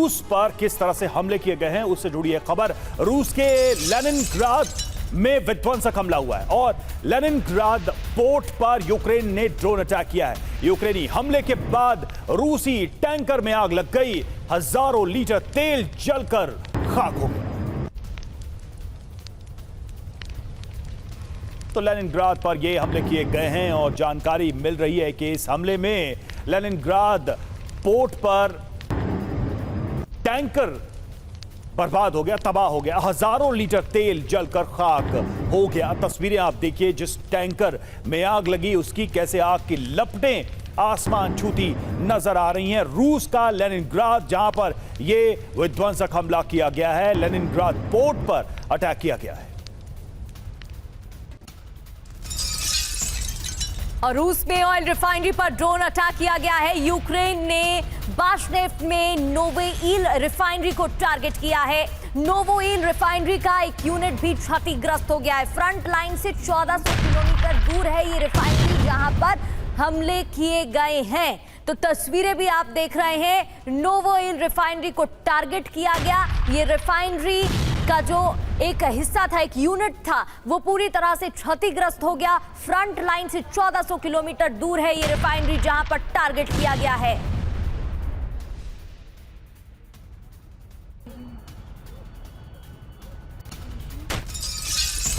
रूस पर किस तरह से हमले किए गए हैं उससे जुड़ी है खबर। रूस के लेनिनग्राद में विध्वंसक हमला हुआ है और लेनिनग्राद पोर्ट पर यूक्रेन ने ड्रोन अटैक किया है। यूक्रेनी हमले के बाद रूसी टैंकर में आग लग गई, हजारों लीटर तेल जलकर खाक हो गया। तो लेनिनग्राद पर यह हमले किए गए हैं और जानकारी मिल रही है कि इस हमले में लेनिनग्राद पोर्ट पर टैंकर बर्बाद हो गया, तबाह हो गया, हजारों लीटर तेल जलकर खाक हो गया। तस्वीरें आप देखिए, जिस टैंकर में आग लगी उसकी कैसे आग की लपटें आसमान छूती नजर आ रही हैं। रूस का लेनिनग्राद, जहां पर यह विध्वंसक हमला किया गया है, लेनिनग्राद पोर्ट पर अटैक किया गया है। और रूस में ऑयल रिफाइनरी पर ड्रोन अटैक किया गया है। यूक्रेन ने बाशनेफ्ट में नोवोइल रिफाइनरी को टारगेट किया है। नोवोइल रिफाइनरी का एक यूनिट भी क्षतिग्रस्त हो गया है। फ्रंट लाइन से 1400 किलोमीटर दूर है ये रिफाइनरी जहां पर हमले किए गए हैं। तो तस्वीरें भी आप देख रहे हैं, नोवोइल रिफाइनरी को टारगेट किया गया। ये रिफाइनरी का जो एक हिस्सा था, एक यूनिट था, वो पूरी तरह से क्षतिग्रस्त हो गया। फ्रंट लाइन से 1400 किलोमीटर दूर है ये रिफाइनरी जहां पर टारगेट किया गया है।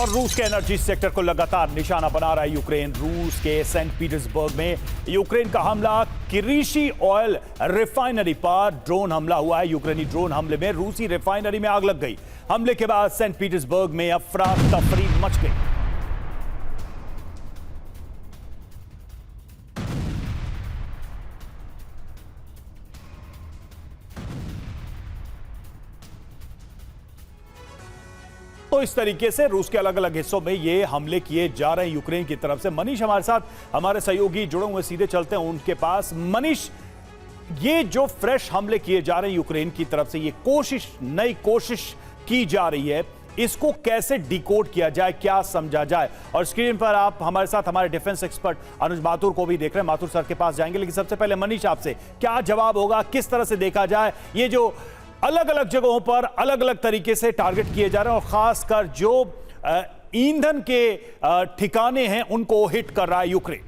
और रूस के एनर्जी सेक्टर को लगातार निशाना बना रहा है यूक्रेन। रूस के सेंट पीटर्सबर्ग में यूक्रेन का हमला, किरीशी ऑयल रिफाइनरी पर ड्रोन हमला हुआ है। यूक्रेनी ड्रोन हमले में रूसी रिफाइनरी में आग लग गई। हमले के बाद सेंट पीटर्सबर्ग में अफरा तफरी मच गई। तो इस तरीके से रूस के अलग अलग हिस्सों में ये हमले किए जा रहे हैं यूक्रेन की तरफ से। मनीष हमारे साथ, हमारे सहयोगी जुड़े हुए, सीधे चलते हैं उनके पास। मनीष, ये जो फ्रेश हमले किए जा रहे हैं यूक्रेन की तरफ से, ये नई कोशिश की जा रही है, इसको कैसे डिकोड किया जाए, क्या समझा जाए? और स्क्रीन पर आप हमारे साथ हमारे डिफेंस एक्सपर्ट अनुज माथुर को भी देख रहे हैं। माथुर सर के पास जाएंगे, लेकिन सबसे पहले मनीष आपसे क्या जवाब होगा, किस तरह से देखा जाए ये जो अलग अलग जगहों पर अलग अलग तरीके से टारगेट किए जा रहे हैं और खासकर जो ईंधन के ठिकाने हैं उनको हिट कर रहा है यूक्रेन?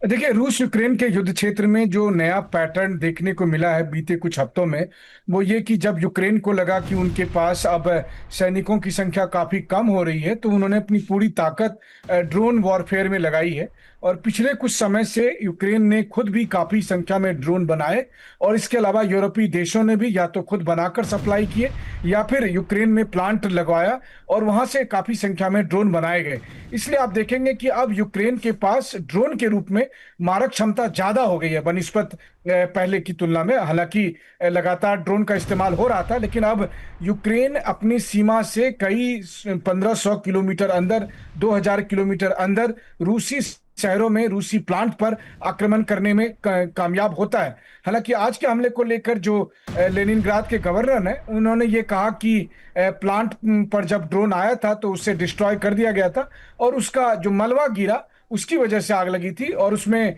देखिए, रूस यूक्रेन के युद्ध क्षेत्र में जो नया पैटर्न देखने को मिला है बीते कुछ हफ्तों में, वो ये कि जब यूक्रेन को लगा कि उनके पास अब सैनिकों की संख्या काफी कम हो रही है, तो उन्होंने अपनी पूरी ताकत ड्रोन वॉरफेयर में लगाई है। और पिछले कुछ समय से यूक्रेन ने खुद भी काफी संख्या में ड्रोन बनाए और इसके अलावा यूरोपीय देशों ने भी या तो खुद बनाकर सप्लाई किए या फिर यूक्रेन में प्लांट लगवाया और वहां से काफी संख्या में ड्रोन बनाए गए। इसलिए आप देखेंगे कि अब यूक्रेन के पास ड्रोन के रूप में मारक क्षमता ज्यादा हो गई है बनिस्बत पहले की तुलना में। हालांकि लगातार ड्रोन का इस्तेमाल हो रहा था, लेकिन अब यूक्रेन अपनी सीमा से कई 1500 किलोमीटर अंदर, 2000 किलोमीटर अंदर रूसी शहरों में, रूसी प्लांट पर आक्रमण करने में कामयाब होता है। हालांकि आज के हमले को लेकर जो लेनिनग्राद के गवर्नर हैं, उन्होंने ये कहा कि प्लांट पर जब ड्रोन आया था तो उसे डिस्ट्रॉय कर दिया गया था और उसका जो मलबा गिरा उसकी वजह से आग लगी थी और उसमें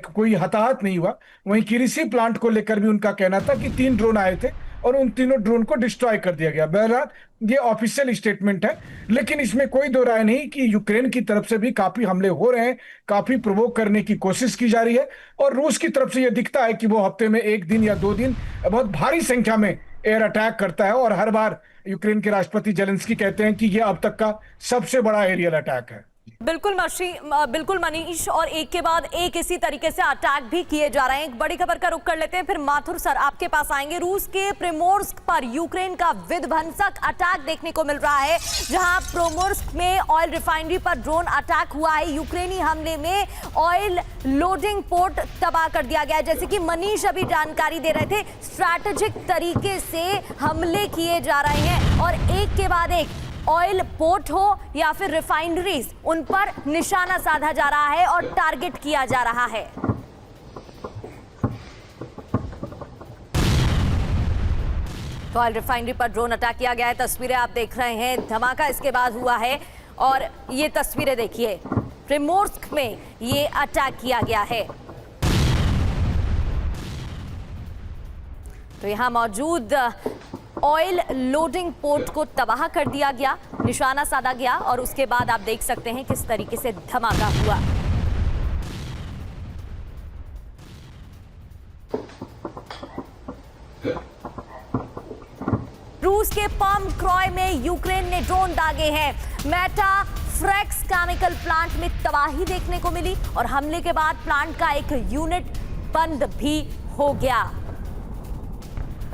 कोई हताहत नहीं हुआ। वहीं किरीसी प्लांट को लेकर भी उनका कहना था कि 3 ड्रोन आए थे और उन तीनों ड्रोन को डिस्ट्रॉय कर दिया गया। बहरहाल ये ऑफिशियल स्टेटमेंट है, लेकिन इसमें कोई दो राय नहीं कि यूक्रेन की तरफ से भी काफी हमले हो रहे हैं, काफी प्रोवोक करने की कोशिश की जा रही है। और रूस की तरफ से यह दिखता है कि वो हफ्ते में 1 दिन या 2 दिन बहुत भारी संख्या में एयर अटैक करता है और हर बार यूक्रेन के राष्ट्रपति जेलेंस्की कहते हैं कि यह अब तक का सबसे बड़ा एरियल अटैक है। बिल्कुल मनीष, और एक के बाद एक इसी तरीके से अटैक भी किए जा रहे हैं। एक बड़ी खबर का रुख कर लेते हैं, फिर माथुर सर आपके पास आएंगे। रूस के प्रिमोर्स्क पर यूक्रेन का विध्वंसक अटैक देखने को मिल रहा है, जहां प्रिमोर्स्क में ऑयल रिफाइनरी पर ड्रोन अटैक हुआ है। यूक्रेनी हमले में ऑयल लोडिंग पोर्ट तबाह कर दिया गया है। जैसे कि मनीष अभी जानकारी दे रहे थे, स्ट्रैटेजिक तरीके से हमले किए जा रहे हैं और एक के बाद एक ऑयल पोर्ट हो या फिर रिफाइनरीज, उन पर निशाना साधा जा रहा है और टारगेट किया जा रहा है। तो ऑयल रिफाइनरी पर ड्रोन अटैक किया गया है। तस्वीरें आप देख रहे हैं, धमाका इसके बाद हुआ है और ये तस्वीरें देखिए, प्रिमोर्स्क में ये अटैक किया गया है। तो यहाँ मौजूद ऑयल लोडिंग पोर्ट को तबाह कर दिया गया, निशाना साधा गया और उसके बाद आप देख सकते हैं किस तरीके से धमाका हुआ। रूस के पर्म क्रॉय में यूक्रेन ने ड्रोन दागे हैं। मेटाफ्रेक्स केमिकल प्लांट में तबाही देखने को मिली और हमले के बाद प्लांट का एक यूनिट बंद भी हो गया।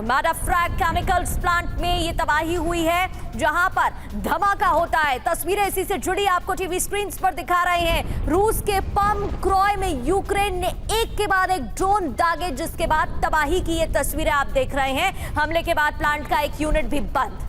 मेटाफ्रेक केमिकल्स प्लांट में ये तबाही हुई है जहां पर धमाका होता है। तस्वीरें इसी से जुड़ी आपको टीवी स्क्रीन पर दिखा रहे हैं। रूस के पर्म क्रॉय में यूक्रेन ने एक के बाद एक ड्रोन दागे, जिसके बाद तबाही की ये तस्वीरें आप देख रहे हैं। हमले के बाद प्लांट का एक यूनिट भी बंद।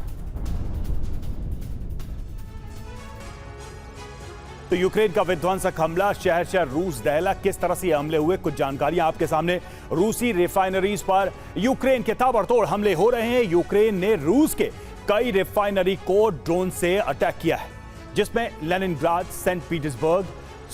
तो यूक्रेन का विध्वंसक हमला, शहर शहर रूस दहला, किस तरह से ये हमले हुए, कुछ जानकारियां आपके सामने। रूसी रिफाइनरीज पर यूक्रेन के ताबड़तोड़ हमले हो रहे हैं। यूक्रेन ने रूस के कई रिफाइनरी को ड्रोन से अटैक किया है, जिसमें Leningrad, Saint Petersburg,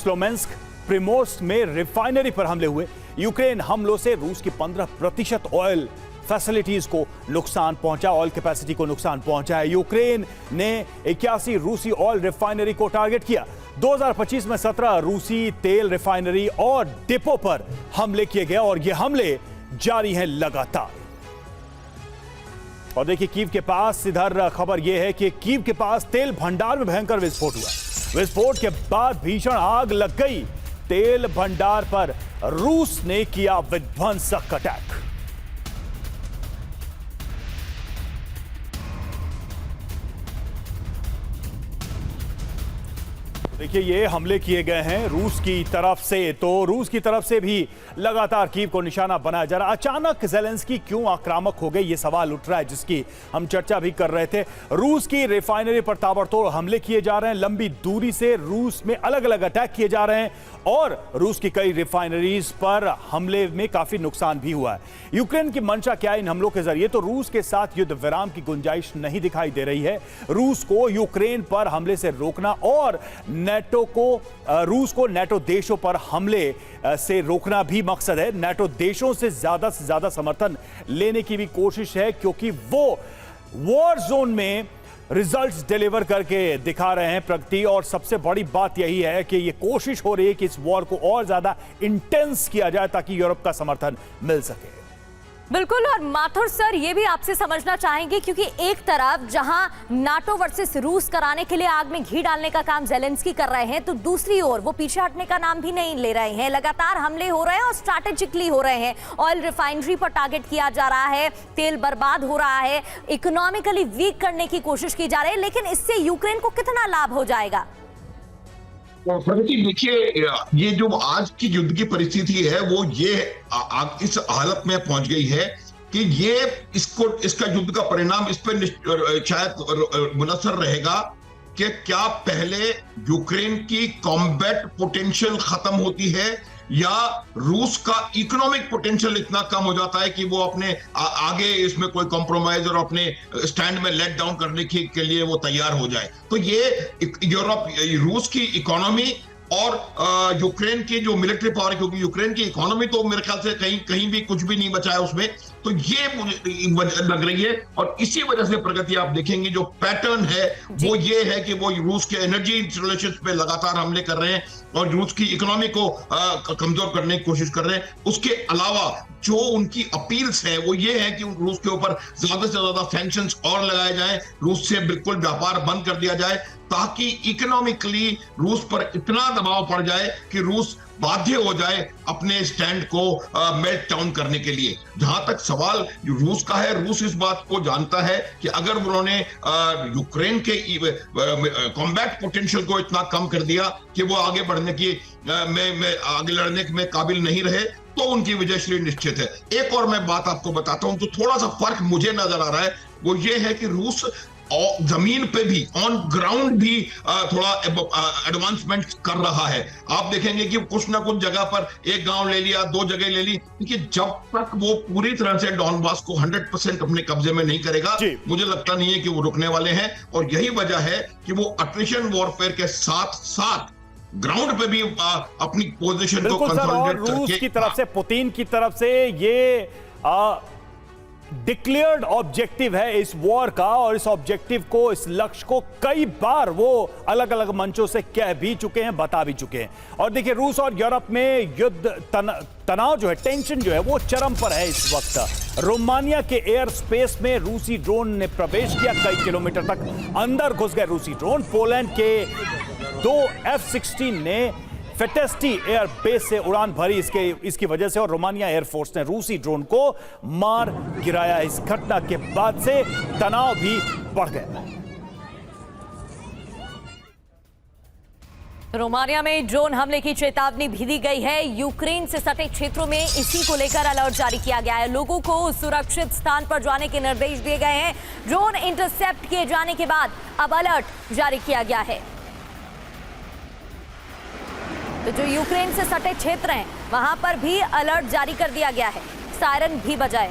Slomensk, Primorsk में रिफाइनरी पर हमले हुए। यूक्रेन हमलों से रूस की 15% ऑयल फैसिलिटीज को नुकसान पहुंचा, ऑयल कैपेसिटी को नुकसान पहुंचा है। यूक्रेन ने 81 रूसी ऑयल रिफाइनरी को टारगेट किया। 2025 में 17 रूसी तेल रिफाइनरी और डिपो पर हमले किए गए और ये हमले जारी हैं लगातार। और देखिए कीव के पास, इधर खबर यह है कि कीव के पास तेल भंडार में भयंकर विस्फोट हुआ। विस्फोट के बाद भीषण आग लग गई। तेल भंडार पर रूस ने किया विध्वंसक अटैक। देखिए ये हमले किए गए हैं रूस की तरफ से, तो रूस की तरफ से भी लगातार कीव को निशाना बनाया जा रहा। अचानक ज़ेलेंस्की क्यों आक्रामक हो गए, ये सवाल उठ रहा है, जिसकी हम चर्चा भी कर रहे थे। रूस की रिफाइनरी पर ताबड़तोड़ हमले किए जा रहे हैं। लंबी दूरी से रूस में अलग अलग अटैक किए जा रहे हैं और रूस की कई रिफाइनरीज पर हमले में काफी नुकसान भी हुआ है। यूक्रेन की मंशा क्या है इन हमलों के जरिए? तो रूस के साथ युद्ध विराम की गुंजाइश नहीं दिखाई दे रही है। रूस को यूक्रेन पर हमले से रोकना और रूस को नेटो देशों पर हमले से रोकना भी मकसद है। नेटो देशों से ज्यादा समर्थन लेने की भी कोशिश है, क्योंकि वो वॉर जोन में रिजल्ट्स डिलीवर करके दिखा रहे हैं प्रगति। और सबसे बड़ी बात यही है कि ये कोशिश हो रही है कि इस वॉर को और ज्यादा इंटेंस किया जाए ताकि यूरोप का समर्थन मिल सके। बिल्कुल। और माथुर सर, ये भी आपसे समझना चाहेंगे, क्योंकि एक तरफ जहां नाटो वर्सेस रूस कराने के लिए आग में घी डालने का काम ज़ेलेंस्की कर रहे हैं, तो दूसरी ओर वो पीछे हटने का नाम भी नहीं ले रहे हैं। लगातार हमले हो रहे हैं और स्ट्रैटेजिकली हो रहे हैं। ऑयल रिफाइनरी पर टारगेट किया जा रहा है, तेल बर्बाद हो रहा है, इकोनॉमिकली वीक करने की कोशिश की जा रही है। लेकिन इससे यूक्रेन को कितना लाभ हो जाएगा? प्रगति, देखिए ये जो आज की युद्ध की परिस्थिति है वो ये इस हालत में पहुंच गई है कि ये इसका युद्ध का परिणाम इस पर शायद मुनसर रहेगा कि क्या पहले यूक्रेन की कॉम्बैट पोटेंशियल खत्म होती है या रूस का इकोनॉमिक पोटेंशियल इतना कम हो जाता है कि वो अपने आगे इसमें कोई कॉम्प्रोमाइज और अपने स्टैंड में लेट डाउन करने के लिए वो तैयार हो जाए। तो ये रूस की इकोनॉमी और यूक्रेन की जो मिलिट्री पावर, क्योंकि यूक्रेन की इकोनॉमी तो मेरे ख्याल से कहीं भी कुछ भी नहीं बचा है उसमें, तो ये मुझे लग रही है। और इसी वजह से प्रगति आप देखेंगे जो पैटर्न है वो ये है कि वो रूस के एनर्जी इंस्टॉलेशंस पे लगातार हमले कर रहे हैं और रूस की इकोनॉमी को कमजोर करने की कोशिश कर रहे हैं। उसके अलावा जो उनकी अपील्स है वो ये है कि रूस के ऊपर ज्यादा से ज्यादा सैंक्शंस और लगाए जाएं, रूस से बिल्कुल व्यापार बंद कर दिया जाए, ताकि इकोनॉमिकली रूस पर इतना दबाव पड़ जाए कि रूस बाध्य हो जाए अपने स्टैंड को मेल्ट डाउन करने के लिए। जहां तक सवाल रूस का है, रूस इस बात को जानता है कि अगर उन्होंने यूक्रेन के कॉम्बैट पोटेंशियल को इतना कम कर दिया कि वो आगे बढ़ने की आगे लड़ने में काबिल नहीं रहे, तो उनकी विजयश्री निश्चित है। एक और मैं बात आपको बताता हूं, तो थोड़ा सा फर्क मुझे नजर आ रहा है, वो ये है कि रूस जमीन पे भी, ऑन ग्राउंड भी थोड़ा एडवांसमेंट कर रहा है। आप देखेंगे कि कुछ ना कुछ जगह पर एक गांव ले लिया, 2 जगह ले ली, क्योंकि जब तक वो पूरी तरह से डॉनबास को 100% अपने कब्जे में नहीं करेगा, मुझे लगता नहीं है कि वो रुकने वाले हैं। और यही वजह है कि वो अट्रिशन वॉरफेयर के साथ साथ ग्राउंड पे भी अपनी पोजीशन को कंसोलिडेट करके, रूस की तरफ से, पुतिन की तरफ से ये डिक्लेयर्ड ऑब्जेक्टिव है इस वॉर का, और इस ऑब्जेक्टिव को, इस लक्ष्य को कई बार वो अलग अलग मंचों से कह भी चुके हैं, बता भी चुके हैं। और देखिए, रूस और यूरोप में युद्ध तनाव जो है, टेंशन जो है, वो चरम पर है इस वक्त। रोमानिया के एयर स्पेस में रूसी ड्रोन ने प्रवेश किया, कई किलोमीटर तक अंदर घुस गए रूसी ड्रोन। पोलैंड के 2 F-16 ने फेटेस्टी एयर बेस से उड़ान भरी इसकी वजह से, और रोमानिया एयरफोर्स ने रूसी ड्रोन को मार गिराया। इस घटना के बाद से तनाव भी बढ़ गया। रोमानिया में ड्रोन हमले की चेतावनी भी दी गई है। यूक्रेन से सटे क्षेत्रों में इसी को लेकर अलर्ट जारी किया गया है। लोगों को सुरक्षित स्थान पर जाने के निर्देश दिए गए हैं। ड्रोन इंटरसेप्ट किए जाने के बाद अब अलर्ट जारी किया गया है। तो जो यूक्रेन से सटे क्षेत्र हैं, वहां पर भी अलर्ट जारी कर दिया गया है, सायरन भी बजाए।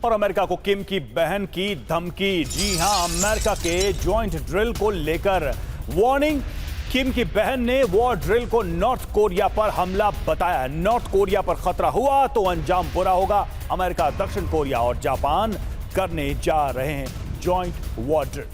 और अमेरिका को किम की बहन की धमकी। जी हां, अमेरिका के ज्वाइंट ड्रिल को लेकर वार्निंग। किम की बहन ने वॉर ड्रिल को नॉर्थ कोरिया पर हमला बताया। नॉर्थ कोरिया पर खतरा हुआ तो अंजाम बुरा होगा। अमेरिका, दक्षिण कोरिया और जापान करने जा रहे हैं ज्वाइंट वॉर ड्रिल।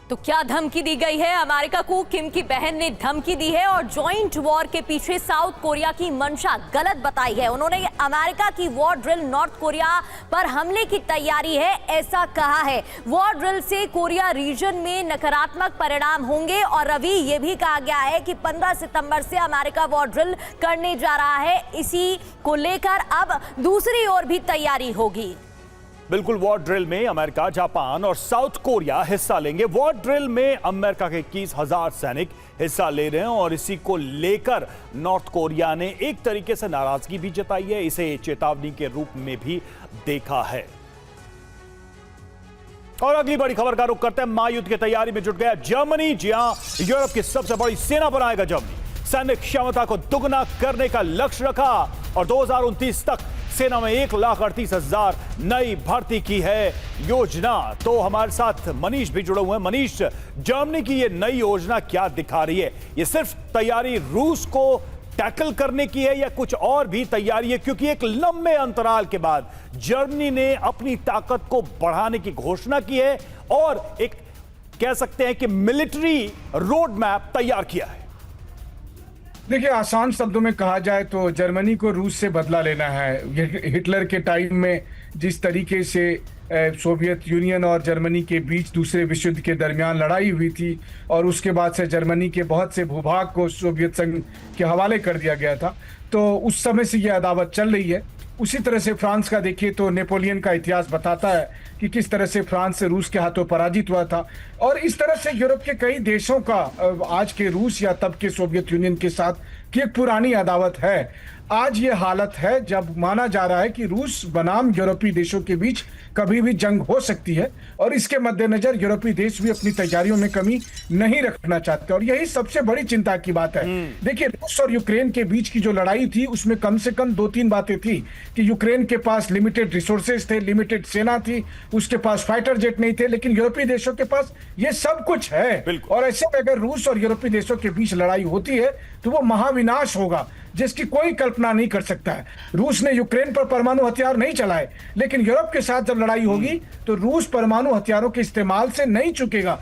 तो क्या धमकी दी गई है? अमेरिका को किम की बहन ने धमकी दी है और जॉइंट वॉर के पीछे साउथ कोरिया की मंशा गलत बताई है। उन्होंने अमेरिका की वॉर ड्रिल नॉर्थ कोरिया पर हमले की तैयारी है, ऐसा कहा है। वॉर ड्रिल से कोरिया रीजन में नकारात्मक परिणाम होंगे। और अभी यह भी कहा गया है कि 15 सितंबर से अमेरिका वॉर ड्रिल करने जा रहा है। इसी को लेकर अब दूसरी ओर भी तैयारी होगी। बिल्कुल, वॉर ड्रिल में अमेरिका, जापान और साउथ कोरिया हिस्सा लेंगे। वॉर ड्रिल में अमेरिका के 21,000 सैनिक हिस्सा ले रहे हैं और इसी को लेकर नॉर्थ कोरिया ने एक तरीके से नाराजगी भी जताई है। इसे चेतावनी के रूप में भी देखा है। और अगली बड़ी खबर का रुख करते हैं। महायुद्ध की तैयारी में जुट गया जर्मनी। जी हां, यूरोप की सबसे बड़ी सेना बनाएगा जर्मनी। सैन्य क्षमता को दुगना करने का लक्ष्य रखा और 2029 तक सेना में 1,38,000 नई भर्ती की है योजना। तो हमारे साथ मनीष भी जुड़े हुए हैं। मनीष, जर्मनी की ये नई योजना क्या दिखा रही है? ये सिर्फ तैयारी रूस को टैकल करने की है या कुछ और भी तैयारी है? क्योंकि एक लंबे अंतराल के बाद जर्मनी ने अपनी ताकत को बढ़ाने की घोषणा की है और एक कह सकते हैं कि मिलिट्री रोड मैप तैयार किया है। देखिए, आसान शब्दों में कहा जाए तो जर्मनी को रूस से बदला लेना है। हिटलर के टाइम में जिस तरीके से सोवियत यूनियन और जर्मनी के बीच दूसरे विश्व युद्ध के दरमियान लड़ाई हुई थी और उसके बाद से जर्मनी के बहुत से भूभाग को सोवियत संघ के हवाले कर दिया गया था, तो उस समय से यह अदावत चल रही है। उसी तरह से फ्रांस का देखिए तो नेपोलियन का इतिहास बताता है कि किस तरह से फ्रांस से रूस के हाथों पराजित हुआ था। और इस तरह से यूरोप के कई देशों का आज के रूस या तब के सोवियत यूनियन के साथ की एक पुरानी अदावत है। आज ये हालत है जब माना जा रहा है कि रूस बनाम यूरोपीय देशों के बीच कभी भी जंग हो सकती है और इसके मद्देनजर यूरोपीय देश भी अपनी तैयारियों में कमी नहीं रखना चाहते और यही सबसे बड़ी चिंता की बात है। देखिए, रूस और यूक्रेन के बीच की जो लड़ाई थी उसमें कम से कम 2-3 बातें थी कि यूक्रेन के पास लिमिटेड रिसोर्सेज थे, लिमिटेड सेना थी, उसके पास फाइटर जेट नहीं थे, लेकिन यूरोपीय देशों के पास ये सब कुछ है। और ऐसे में अगर रूस और यूरोपीय देशों के बीच लड़ाई होती है तो वो महाविनाश होगा जिसकी कोई कल्पना नहीं कर सकता है। रूस ने यूक्रेन पर परमाणु हथियार नहीं चलाए, लेकिन यूरोप के साथ जब लड़ाई होगी तो रूस परमाणु हथियारों के इस्तेमाल से नहीं चूकेगा,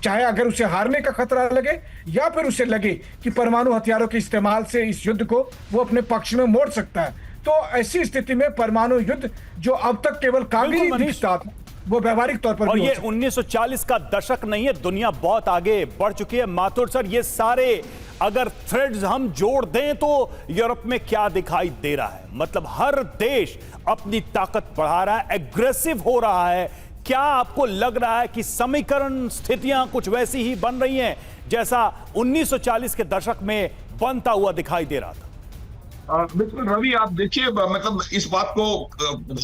चाहे अगर उसे हारने का खतरा लगे या फिर उसे लगे कि परमाणु हथियारों के इस्तेमाल से इस युद्ध को वो अपने पक्ष में मोड़ सकता है। तो ऐसी स्थिति में परमाणु युद्ध जो अब तक केवल कागजी दिखता था वो व्यवहारिक तौर पर और ये 1940 का दशक नहीं है, दुनिया बहुत आगे बढ़ चुकी है। माथुर सर, ये सारे अगर थ्रेड्स हम जोड़ दें तो यूरोप में क्या दिखाई दे रहा है? मतलब हर देश अपनी ताकत बढ़ा रहा है, एग्रेसिव हो रहा है। क्या आपको लग रहा है कि समीकरण, स्थितियां कुछ वैसी ही बन रही हैं जैसा 1940 के दशक में बनता हुआ दिखाई दे रहा था? बिल्कुल रवि, आप देखिए, मतलब इस बात को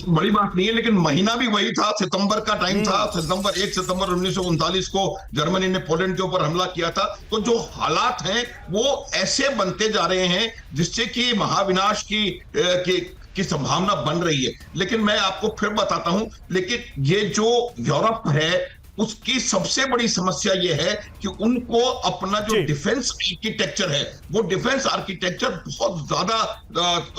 बड़ी बात नहीं है, लेकिन महीना भी वही था, सितंबर का टाइम था। 1 सितंबर 1939 को जर्मनी ने पोलैंड के ऊपर हमला किया था। तो जो हालात हैं वो ऐसे बनते जा रहे हैं जिससे कि महाविनाश की संभावना बन रही है। लेकिन मैं आपको फिर बताता हूं, लेकिन ये जो यूरोप है उसकी सबसे बड़ी समस्या यह है कि उनको अपना जो जी। डिफेंस आर्किटेक्चर है, वो डिफेंस आर्किटेक्चर बहुत ज्यादा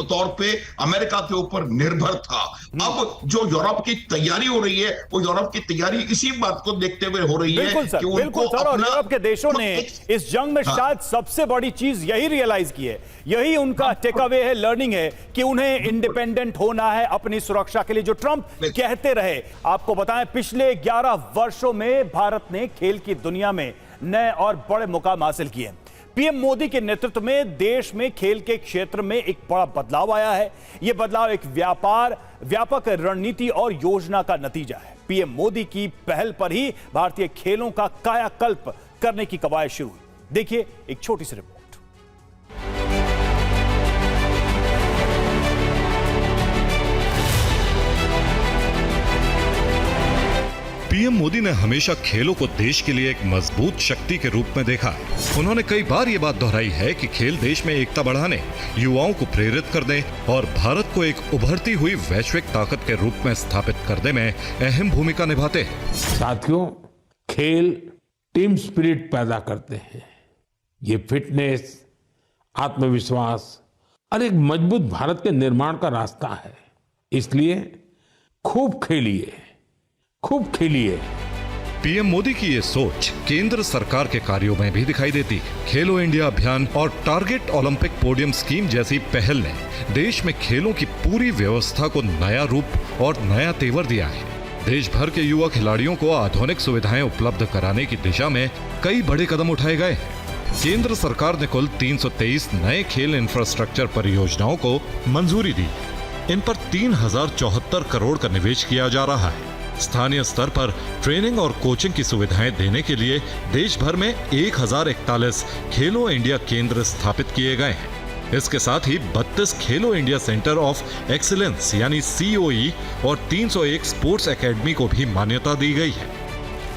तौर पे अमेरिका के ऊपर निर्भर था। अब जो यूरोप की तैयारी हो रही है, वो यूरोप की तैयारी इसी बात को देखते हुए हो रही है बिल्कुल सर, कि उनको बिल्कुल सर। और अपना यूरोप के देशों ने इस जंग में शायद सबसे बड़ी चीज यही रियलाइज की है, यही उनका टेक अवे है, लर्निंग है कि उन्हें इंडिपेंडेंट होना है अपनी सुरक्षा के लिए, जो ट्रंप कहते रहे। आपको बताएं, पिछले 11 वर्षों में भारत ने खेल की दुनिया में नए और बड़े मुकाम हासिल किए। पीएम मोदी के नेतृत्व में देश में खेल के क्षेत्र में एक बड़ा बदलाव आया है। यह बदलाव एक व्यापक रणनीति और योजना का नतीजा है। पीएम मोदी की पहल पर ही भारतीय खेलों का कायाकल्प करने की कवायद शुरू हुई। देखिए एक छोटी सी रिपोर्ट। पीएम मोदी ने हमेशा खेलों को देश के लिए एक मजबूत शक्ति के रूप में देखा है। उन्होंने कई बार ये बात दोहराई है कि खेल देश में एकता बढ़ाने, युवाओं को प्रेरित करने और भारत को एक उभरती हुई वैश्विक ताकत के रूप में स्थापित करने में अहम भूमिका निभाते हैं। साथियों, खेल टीम स्पिरिट पैदा करते हैं। ये फिटनेस, आत्मविश्वास और एक मजबूत भारत के निर्माण का रास्ता है। इसलिए खूब खेलिए, खूब खेलिए। पीएम मोदी की ये सोच केंद्र सरकार के कार्यों में भी दिखाई देती है। खेलो इंडिया अभियान और टारगेट ओलंपिक पोडियम स्कीम जैसी पहल ने देश में खेलों की पूरी व्यवस्था को नया रूप और नया तेवर दिया है। देश भर के युवा खिलाड़ियों को आधुनिक सुविधाएं उपलब्ध कराने की दिशा में कई बड़े कदम उठाए गए हैं। केंद्र सरकार ने कुल 323 नए खेल इंफ्रास्ट्रक्चर परियोजनाओं को मंजूरी दी। इन पर 3074 करोड़ का निवेश किया जा रहा है। स्थानीय स्तर पर ट्रेनिंग और कोचिंग की सुविधाएं देने के लिए देश भर में 1041 खेलो इंडिया केंद्र स्थापित किए गए हैं। इसके साथ ही 32 खेलो इंडिया सेंटर ऑफ एक्सीलेंस यानी COE और 301 स्पोर्ट्स एकेडमी को भी मान्यता दी गई है।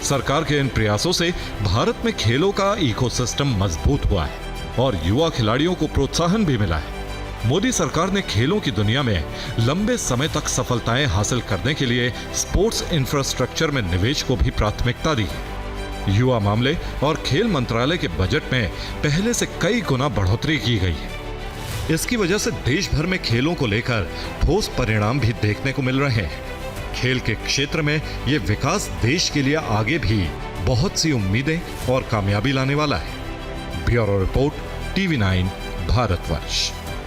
सरकार के इन प्रयासों से भारत में खेलों का इकोसिस्टम मजबूत हुआ है और युवा खिलाड़ियों को प्रोत्साहन भी मिला है। मोदी सरकार ने खेलों की दुनिया में लंबे समय तक सफलताएं हासिल करने के लिए स्पोर्ट्स इंफ्रास्ट्रक्चर में निवेश को भी प्राथमिकता दी है। युवा मामले और खेल मंत्रालय के बजट में पहले से कई गुना बढ़ोतरी की गई है। इसकी वजह से देश भर में खेलों को लेकर ठोस परिणाम भी देखने को मिल रहे हैं। खेल के क्षेत्र में ये विकास देश के लिए आगे भी बहुत सी उम्मीदें और कामयाबी लाने वाला है। Bureau report, TV9 Bharatvarsh.